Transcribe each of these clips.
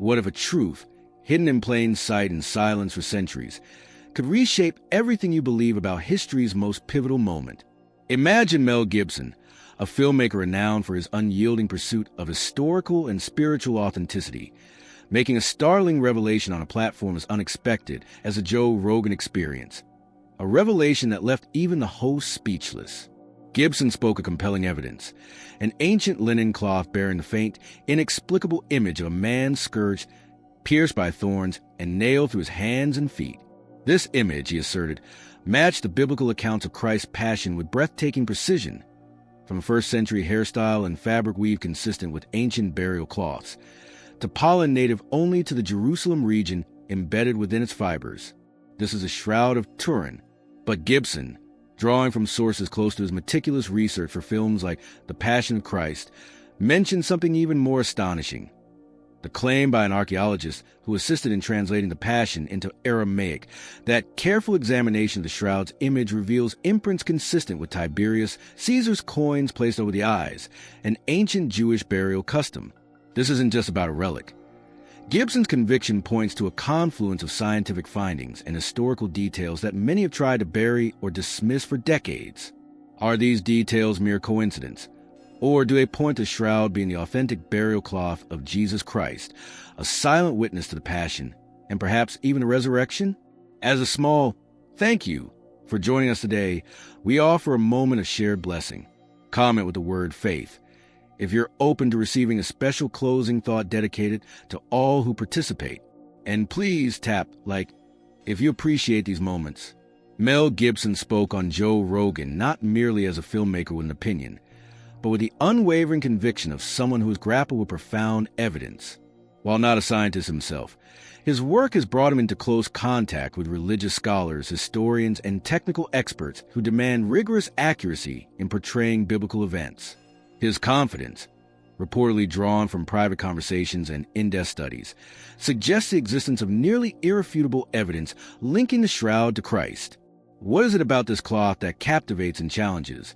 What if a truth, hidden in plain sight and silence for centuries, could reshape everything you believe about history's most pivotal moment? Imagine Mel Gibson, a filmmaker renowned for his unyielding pursuit of historical and spiritual authenticity, making a startling revelation on a platform as unexpected as the Joe Rogan Experience, a revelation that left even the host speechless. Gibson spoke of compelling evidence, an ancient linen cloth bearing the faint, inexplicable image of a man scourged, pierced by thorns, and nailed through his hands and feet. This image, he asserted, matched the biblical accounts of Christ's passion with breathtaking precision, from a first-century hairstyle and fabric weave consistent with ancient burial cloths, to pollen native only to the Jerusalem region embedded within its fibers. This is a Shroud of Turin, but Gibson, drawing from sources close to his meticulous research for films like The Passion of Christ, mentioned something even more astonishing. The claim by an archaeologist who assisted in translating the Passion into Aramaic that careful examination of the shroud's image reveals imprints consistent with Tiberius Caesar's coins placed over the eyes, an ancient Jewish burial custom. This isn't just about a relic. Gibson's conviction points to a confluence of scientific findings and historical details that many have tried to bury or dismiss for decades. Are these details mere coincidence? Or do they point to the shroud being the authentic burial cloth of Jesus Christ, a silent witness to the Passion, and perhaps even the resurrection? As a small thank you for joining us today, we offer a moment of shared blessing. Comment with the word faith. If you're open to receiving a special closing thought dedicated to all who participate. And please tap like if you appreciate these moments. Mel Gibson spoke on Joe Rogan not merely as a filmmaker with an opinion, but with the unwavering conviction of someone who has grappled with profound evidence. While not a scientist himself, his work has brought him into close contact with religious scholars, historians, and technical experts who demand rigorous accuracy in portraying biblical events. His confidence, reportedly drawn from private conversations and in-depth studies, suggests the existence of nearly irrefutable evidence linking the shroud to Christ. What is it about this cloth that captivates and challenges,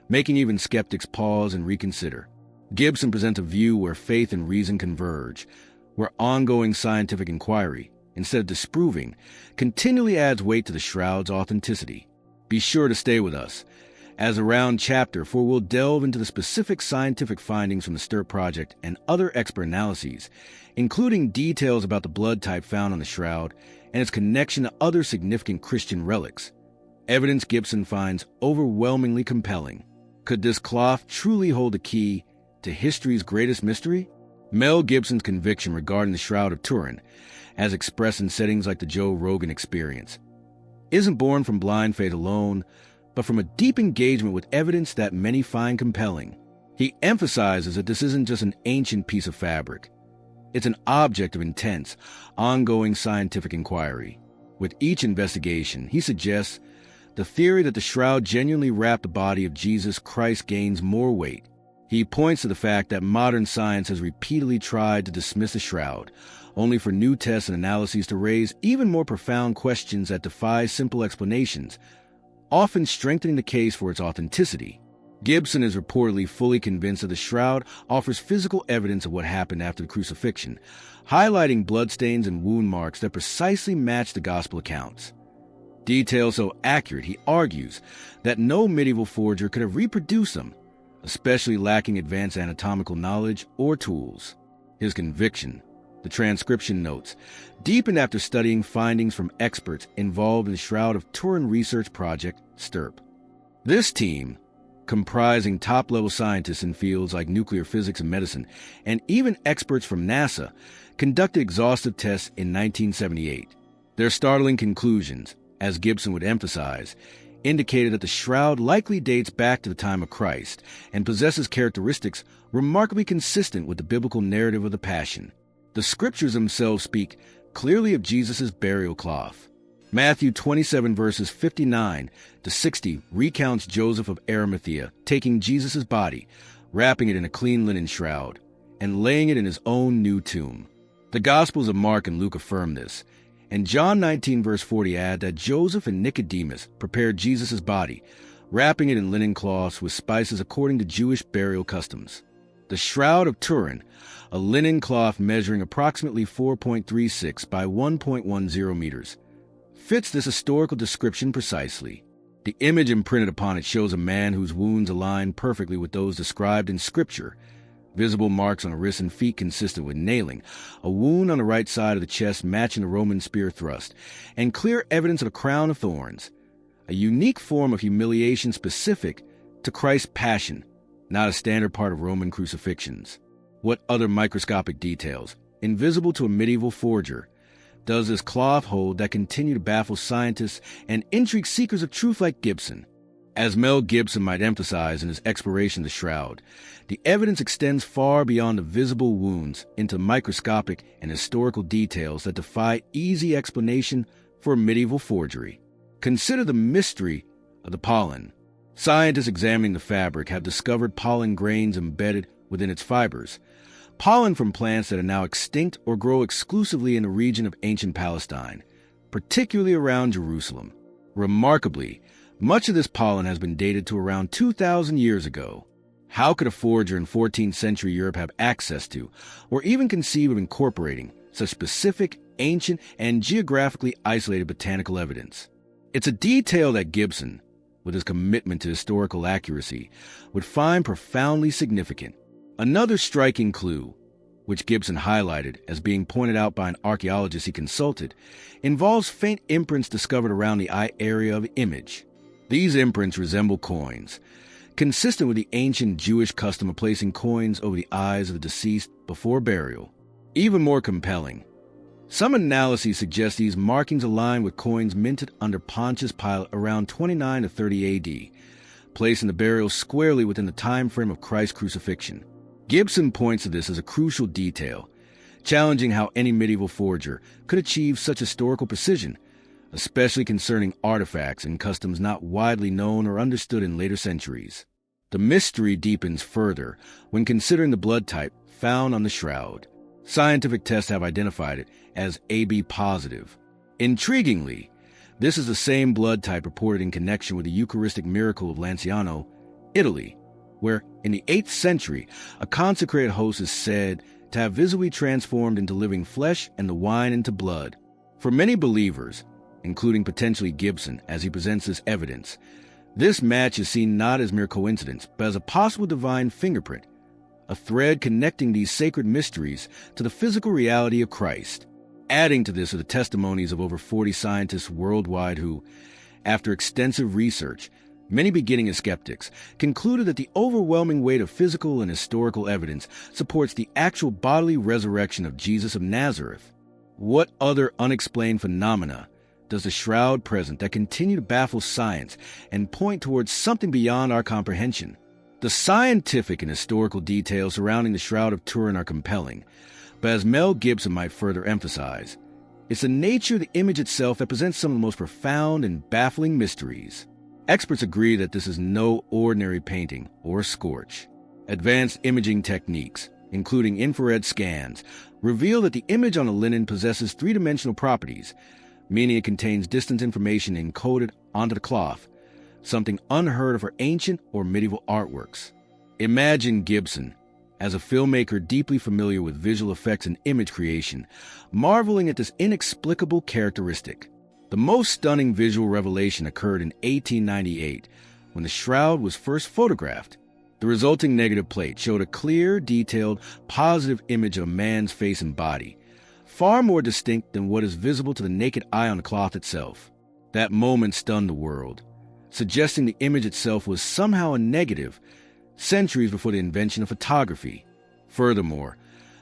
making even skeptics pause and reconsider? Gibson presents a view where faith and reason converge, where ongoing scientific inquiry, instead of disproving, continually adds weight to the shroud's authenticity. Be sure to stay with us as a round chapter, for we'll delve into the specific scientific findings from the STIRP project and other expert analyses, including details about the blood type found on the shroud and its connection to other significant Christian relics. Evidence Gibson finds overwhelmingly compelling. Could this cloth truly hold the key to history's greatest mystery? Mel Gibson's conviction regarding the Shroud of Turin, as expressed in settings like the Joe Rogan Experience, isn't born from blind faith alone, but from a deep engagement with evidence that many find compelling. He emphasizes that this isn't just an ancient piece of fabric. It's an object of intense, ongoing scientific inquiry. With each investigation, he suggests the theory that the shroud genuinely wrapped the body of Jesus Christ gains more weight. He points to the fact that modern science has repeatedly tried to dismiss the shroud, only for new tests and analyses to raise even more profound questions that defy simple explanations, often strengthening the case for its authenticity. Gibson is reportedly fully convinced that the shroud offers physical evidence of what happened after the crucifixion, highlighting bloodstains and wound marks that precisely match the gospel accounts. Details so accurate, he argues, that no medieval forger could have reproduced them, especially lacking advanced anatomical knowledge or tools. His conviction, the transcription notes, deepened after studying findings from experts involved in the Shroud of Turin research project, STIRP. This team, comprising top-level scientists in fields like nuclear physics and medicine, and even experts from NASA, conducted exhaustive tests in 1978. Their startling conclusions, as Gibson would emphasize, indicated that the shroud likely dates back to the time of Christ and possesses characteristics remarkably consistent with the biblical narrative of the Passion. The scriptures themselves speak clearly of Jesus' burial cloth. Matthew 27 verses 59 to 60 recounts Joseph of Arimathea taking Jesus' body, wrapping it in a clean linen shroud, and laying it in his own new tomb. The Gospels of Mark and Luke affirm this, and John 19 verse 40 add that Joseph and Nicodemus prepared Jesus' body, wrapping it in linen cloths with spices according to Jewish burial customs. The Shroud of Turin, a linen cloth measuring approximately 4.36 by 1.10 meters, fits this historical description precisely. The image imprinted upon it shows a man whose wounds align perfectly with those described in Scripture. Visible marks on the wrists and feet consistent with nailing, a wound on the right side of the chest matching the Roman spear thrust, and clear evidence of a crown of thorns, a unique form of humiliation specific to Christ's passion, not a standard part of Roman crucifixions. What other microscopic details, invisible to a medieval forger, does this cloth hold that continue to baffle scientists and intrigue seekers of truth like Gibson? As Mel Gibson might emphasize in his exploration of the Shroud, the evidence extends far beyond the visible wounds into microscopic and historical details that defy easy explanation for a medieval forgery. Consider the mystery of the pollen. Scientists examining the fabric have discovered pollen grains embedded within its fibers, pollen from plants that are now extinct or grow exclusively in the region of ancient Palestine, particularly around Jerusalem. Remarkably, much of this pollen has been dated to around 2,000 years ago. How could a forger in 14th century Europe have access to, or even conceive of incorporating, such specific, ancient, and geographically isolated botanical evidence? It's a detail that Gibson, with his commitment to historical accuracy, would find profoundly significant. Another striking clue, which Gibson highlighted as being pointed out by an archaeologist he consulted, involves faint imprints discovered around the eye area of the image. These imprints resemble coins, consistent with the ancient Jewish custom of placing coins over the eyes of the deceased before burial. Even more compelling, some analyses suggest these markings align with coins minted under Pontius Pilate around 29 to 30 AD, placing the burial squarely within the time frame of Christ's crucifixion. Gibson points to this as a crucial detail, challenging how any medieval forger could achieve such historical precision, especially concerning artifacts and customs not widely known or understood in later centuries. The mystery deepens further when considering the blood type found on the shroud. Scientific tests have identified it as AB positive. Intriguingly, this is the same blood type reported in connection with the Eucharistic miracle of Lanciano, Italy, where, in the 8th century, a consecrated host is said to have visibly transformed into living flesh and the wine into blood. For many believers, including potentially Gibson as he presents this evidence, this match is seen not as mere coincidence, but as a possible divine fingerprint, a thread connecting these sacred mysteries to the physical reality of Christ. Adding to this are the testimonies of over 40 scientists worldwide who, after extensive research, many beginning as skeptics, concluded that the overwhelming weight of physical and historical evidence supports the actual bodily resurrection of Jesus of Nazareth. What other unexplained phenomena does the shroud present that continue to baffle science and point towards something beyond our comprehension? The scientific and historical details surrounding the Shroud of Turin are compelling, but as Mel Gibson might further emphasize, it's the nature of the image itself that presents some of the most profound and baffling mysteries. Experts agree that this is no ordinary painting or scorch. Advanced imaging techniques, including infrared scans, reveal that the image on the linen possesses three-dimensional properties, meaning it contains distant information encoded onto the cloth, something unheard of for ancient or medieval artworks. Imagine Gibson, as a filmmaker deeply familiar with visual effects and image creation, marveling at this inexplicable characteristic. The most stunning visual revelation occurred in 1898, when the shroud was first photographed. The resulting negative plate showed a clear, detailed, positive image of a man's face and body, far more distinct than what is visible to the naked eye on the cloth itself. That moment stunned the world, suggesting the image itself was somehow a negative, centuries before the invention of photography. Furthermore,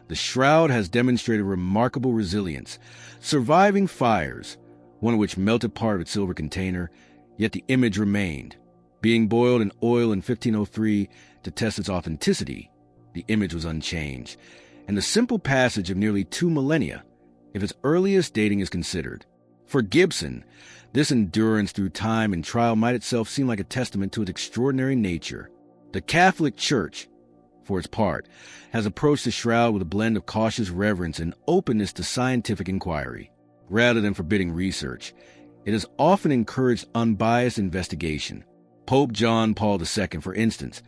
the shroud has demonstrated remarkable resilience, surviving fires, one of which melted part of its silver container, yet the image remained. Being boiled in oil in 1503 to test its authenticity, the image was unchanged, and the simple passage of nearly 2 millennia, if its earliest dating is considered. For Gibson, this endurance through time and trial might itself seem like a testament to its extraordinary nature. The Catholic Church, for its part, has approached the shroud with a blend of cautious reverence and openness to scientific inquiry. Rather than forbidding research, it has often encouraged unbiased investigation. Pope John Paul II, for instance,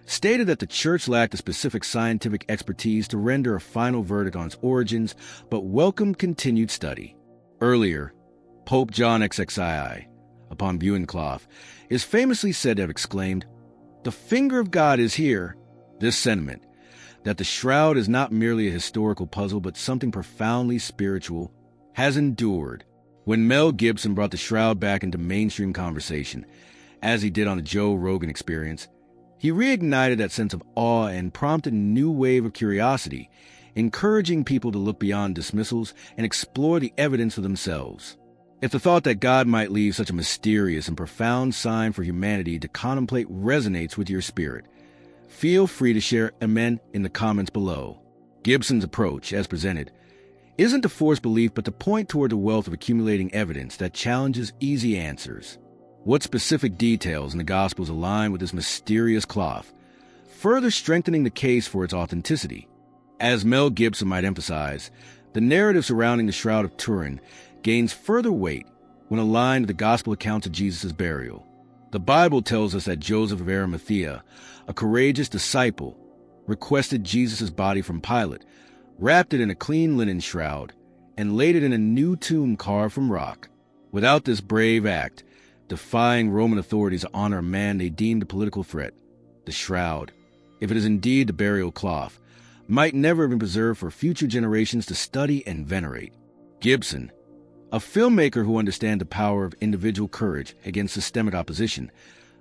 stated that the church lacked the specific scientific expertise to render a final verdict on its origins, but welcomed continued study. Earlier, Pope John XXII, upon viewing the cloth, is famously said to have exclaimed, "The finger of God is here." This sentiment, that the shroud is not merely a historical puzzle but something profoundly spiritual, has endured. When Mel Gibson brought the shroud back into mainstream conversation, as he did on the Joe Rogan Experience, he reignited that sense of awe and prompted a new wave of curiosity, encouraging people to look beyond dismissals and explore the evidence for themselves. If the thought that God might leave such a mysterious and profound sign for humanity to contemplate resonates with your spirit, feel free to share amen in the comments below. Gibson's approach, as presented, isn't to force belief but to point toward the wealth of accumulating evidence that challenges easy answers. What specific details in the Gospels align with this mysterious cloth, further strengthening the case for its authenticity? As Mel Gibson might emphasize, the narrative surrounding the Shroud of Turin gains further weight when aligned with the Gospel accounts of Jesus' burial. The Bible tells us that Joseph of Arimathea, a courageous disciple, requested Jesus' body from Pilate, wrapped it in a clean linen shroud, and laid it in a new tomb carved from rock. Without this brave act, defying Roman authorities to honor a man they deemed a political threat, the shroud, if it is indeed the burial cloth, might never have been preserved for future generations to study and venerate. Gibson, a filmmaker who understands the power of individual courage against systemic opposition,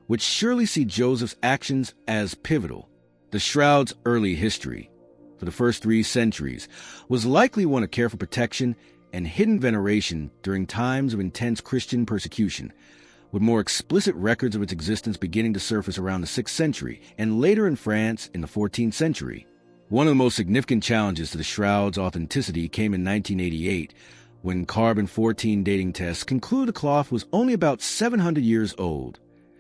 would surely see Joseph's actions as pivotal. The shroud's early history, for the first 3 centuries, was likely one of careful protection and hidden veneration during times of intense Christian persecution, with more explicit records of its existence beginning to surface around the 6th century and later in France in the 14th century. One of the most significant challenges to the shroud's authenticity came in 1988, when carbon-14 dating tests concluded the cloth was only about 700 years old,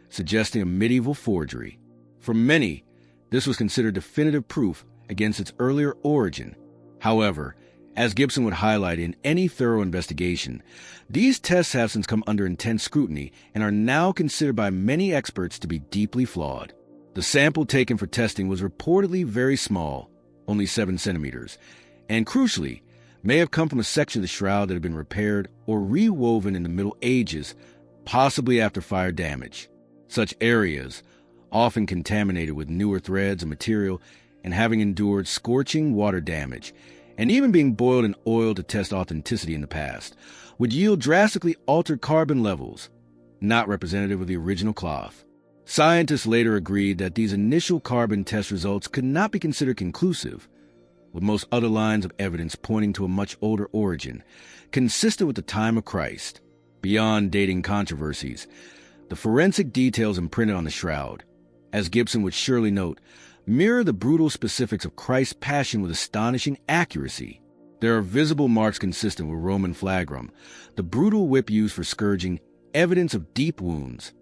suggesting a medieval forgery. For many, this was considered definitive proof against its earlier origin. However, as Gibson would highlight in any thorough investigation, these tests have since come under intense scrutiny and are now considered by many experts to be deeply flawed. The sample taken for testing was reportedly very small, only 7 centimeters, and crucially, may have come from a section of the shroud that had been repaired or rewoven in the Middle Ages, possibly after fire damage. Such areas, often contaminated with newer threads and material, and having endured scorching water damage, and even being boiled in oil to test authenticity in the past, would yield drastically altered carbon levels, not representative of the original cloth. Scientists later agreed that these initial carbon test results could not be considered conclusive, with most other lines of evidence pointing to a much older origin, consistent with the time of Christ. Beyond dating controversies, the forensic details imprinted on the shroud, as Gibson would surely note, mirror the brutal specifics of Christ's passion with astonishing accuracy. There are visible marks consistent with Roman flagrum, the brutal whip used for scourging, evidence of deep wounds,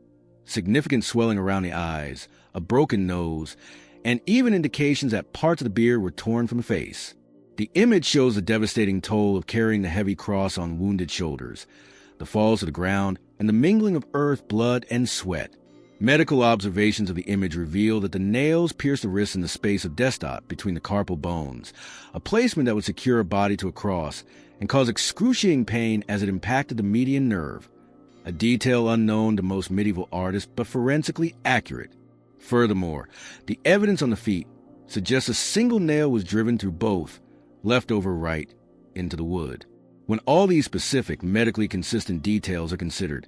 significant swelling around the eyes, a broken nose, and even indications that parts of the beard were torn from the face. The image shows the devastating toll of carrying the heavy cross on wounded shoulders, the falls to the ground, and the mingling of earth, blood, and sweat. Medical observations of the image reveal that the nails pierced the wrist in the space of destot between the carpal bones, a placement that would secure a body to a cross and cause excruciating pain as it impacted the median nerve, a detail unknown to most medieval artists but forensically accurate. Furthermore, the evidence on the feet suggests a single nail was driven through both, left over right, into the wood. When all these specific, medically consistent details are considered,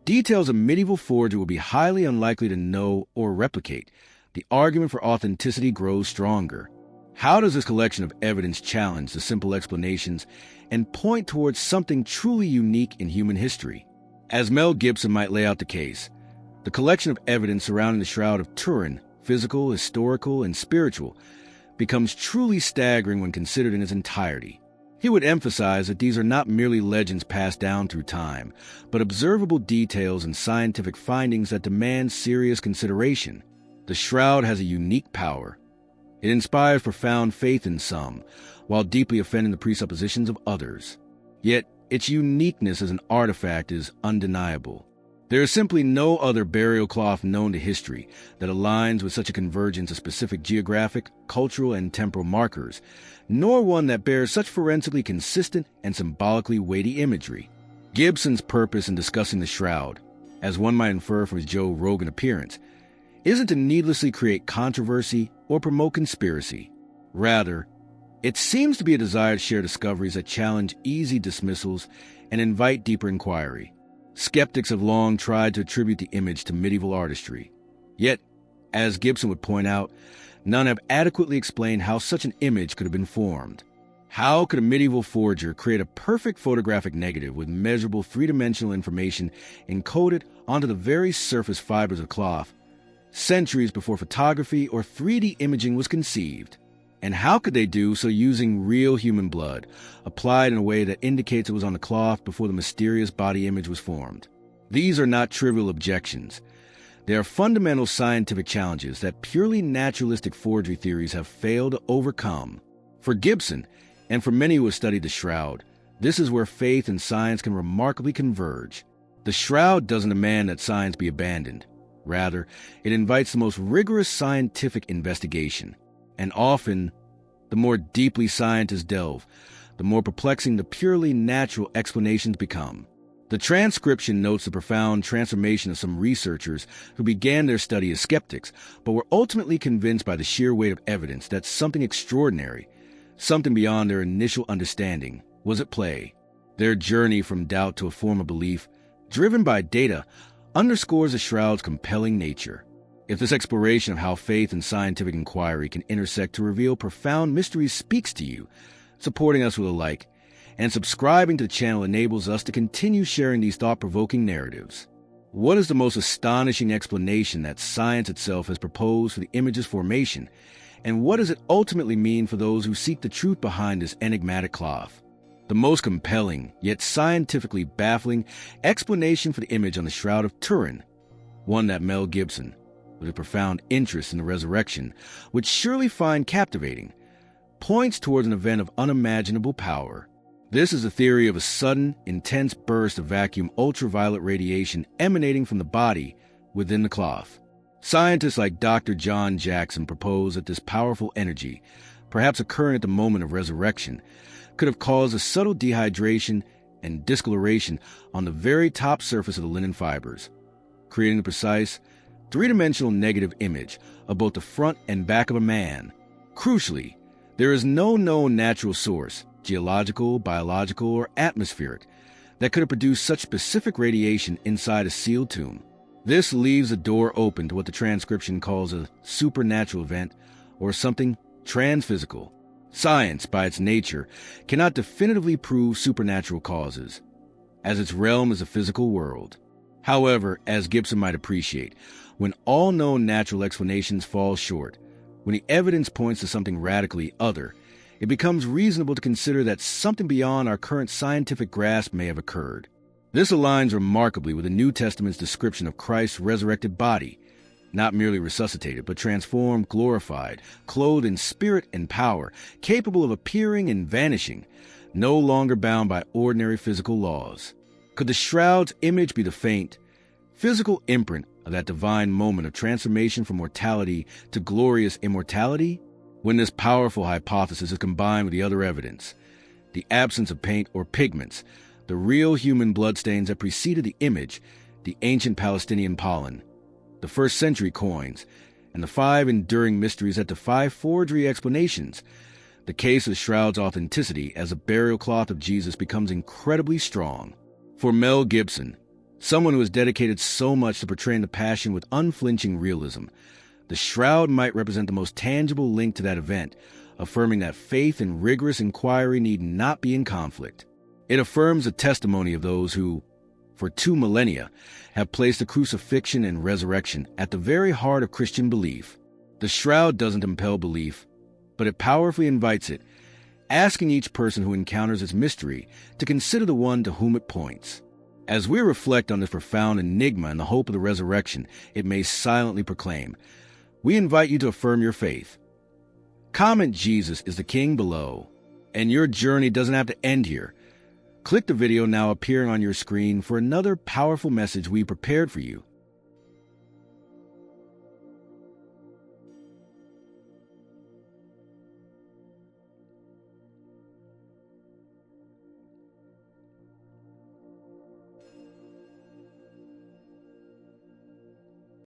details a medieval forger would be highly unlikely to know or replicate. The argument for authenticity grows stronger. How does this collection of evidence challenge the simple explanations and point towards something truly unique in human history? As Mel Gibson might lay out the case, the collection of evidence surrounding the Shroud of Turin, physical, historical, and spiritual, becomes truly staggering when considered in its entirety. He would emphasize that these are not merely legends passed down through time, but observable details and scientific findings that demand serious consideration. The shroud has a unique power. It inspires profound faith in some, while deeply offending the presuppositions of others. Yet, its uniqueness as an artifact is undeniable. There is simply no other burial cloth known to history that aligns with such a convergence of specific geographic, cultural, and temporal markers, nor one that bears such forensically consistent and symbolically weighty imagery. Gibson's purpose in discussing the shroud, as one might infer from his Joe Rogan Appearance, isn't to needlessly create controversy or promote conspiracy. Rather, it seems to be a desire to share discoveries that challenge easy dismissals and invite deeper inquiry. Skeptics have long tried to attribute the image to medieval artistry. Yet, as Gibson would point out, none have adequately explained how such an image could have been formed. How could a medieval forger create a perfect photographic negative with measurable three-dimensional information encoded onto the very surface fibers of cloth, centuries before photography or 3D imaging was conceived? And how could they do so using real human blood, applied in a way that indicates it was on the cloth before the mysterious body image was formed? These are not trivial objections. They are fundamental scientific challenges that purely naturalistic forgery theories have failed to overcome. For Gibson, and for many who have studied the Shroud, this is where faith and science can remarkably converge. The Shroud doesn't demand that science be abandoned. Rather, it invites the most rigorous scientific investigation. And often, the more deeply scientists delve, the more perplexing the purely natural explanations become. The transcription notes the profound transformation of some researchers who began their study as skeptics, but were ultimately convinced by the sheer weight of evidence that something extraordinary, something beyond their initial understanding, was at play. Their journey from doubt to a form of belief, driven by data, underscores the Shroud's compelling nature. If this exploration of how faith and scientific inquiry can intersect to reveal profound mysteries speaks to you, supporting us with a like, and subscribing to the channel enables us to continue sharing these thought-provoking narratives. What is the most astonishing explanation that science itself has proposed for the image's formation, and what does it ultimately mean for those who seek the truth behind this enigmatic cloth? The most compelling, yet scientifically baffling, explanation for the image on the Shroud of Turin, one that Mel Gibson, with a profound interest in the resurrection, would surely find captivating, points towards an event of unimaginable power. This is the theory of a sudden, intense burst of vacuum ultraviolet radiation emanating from the body within the cloth. Scientists like Dr. John Jackson propose that this powerful energy, perhaps occurring at the moment of resurrection, could have caused a subtle dehydration and discoloration on the very top surface of the linen fibers, creating the precise, three-dimensional negative image of both the front and back of a man. Crucially, there is no known natural source, geological, biological, or atmospheric, that could have produced such specific radiation inside a sealed tomb. This leaves the door open to what the transcription calls a supernatural event or something transphysical. Science, by its nature, cannot definitively prove supernatural causes, as its realm is the physical world. However, as Gibson might appreciate, when all known natural explanations fall short, when the evidence points to something radically other, it becomes reasonable to consider that something beyond our current scientific grasp may have occurred. This aligns remarkably with the New Testament's description of Christ's resurrected body, not merely resuscitated, but transformed, glorified, clothed in spirit and power, capable of appearing and vanishing, no longer bound by ordinary physical laws. Could the Shroud's image be the faint, physical imprint of that divine moment of transformation from mortality to glorious immortality? When this powerful hypothesis is combined with the other evidence, the absence of paint or pigments, the real human bloodstains that preceded the image, the ancient Palestinian pollen, the first-century coins, and the 5 enduring mysteries that defy forgery explanations, the case of Shroud's authenticity as a burial cloth of Jesus becomes incredibly strong. For Mel Gibson, someone who has dedicated so much to portraying the Passion with unflinching realism, the Shroud might represent the most tangible link to that event, affirming that faith and rigorous inquiry need not be in conflict. It affirms the testimony of those who, for 2 millennia, have placed the crucifixion and resurrection at the very heart of Christian belief. The Shroud doesn't compel belief, but it powerfully invites it, asking each person who encounters its mystery to consider the one to whom it points. As we reflect on this profound enigma and the hope of the resurrection it may silently proclaim, we invite you to affirm your faith. Comment Jesus is the King below, and your journey doesn't have to end here. Click the video now appearing on your screen for another powerful message we prepared for you.